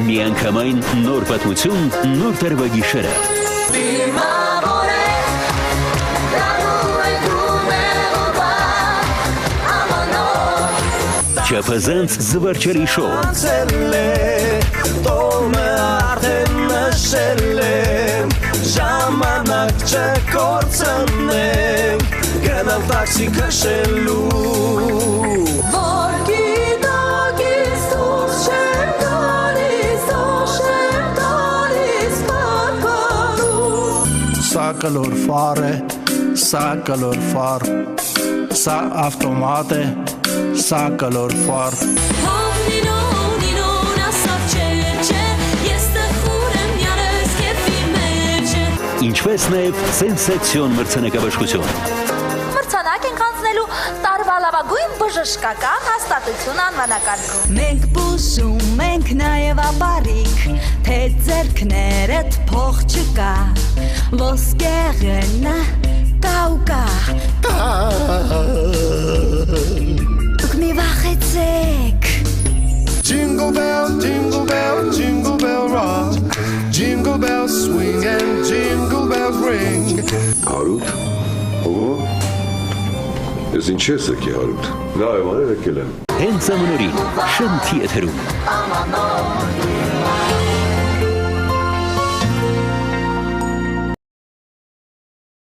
Միանգամայն նոր պատմություն, նոր տարվա գիշերը։ Չափազանց զվարճալի շոու։ Ժամանակ չկործնենք, գնալ տաքսի քշելու։ Որ գիտակից դուրս չեմ գալիս, դոշեմ տալիս պարկանում։ Սա կլոր ֆար է, սա կլոր ֆար, սա ավտոմատ է, սա կլոր ֆար։ Ինչպես նաև սենսացիոն մրցանակաբաշխություն։ Մրցանակ ենք անցնելու տարվա լավագույն բժշկական հաստատություն անվանակարգում։ Մենք բուժում ենք նաև ապարիկ, թե ձեռքներդ փող չկա, ոսկեղենը կաուկա։ Դուք մի վախեցեք։ Jingle bell, jingle bell, jingle bell rock. Jingle bells swing and jingle bells ring. Հարութ, ո՞վ։ Ես ինչ ես եկի հարութ։ Նա եմ եկել եմ։ Հենց ամենօրին շնթի եթերում։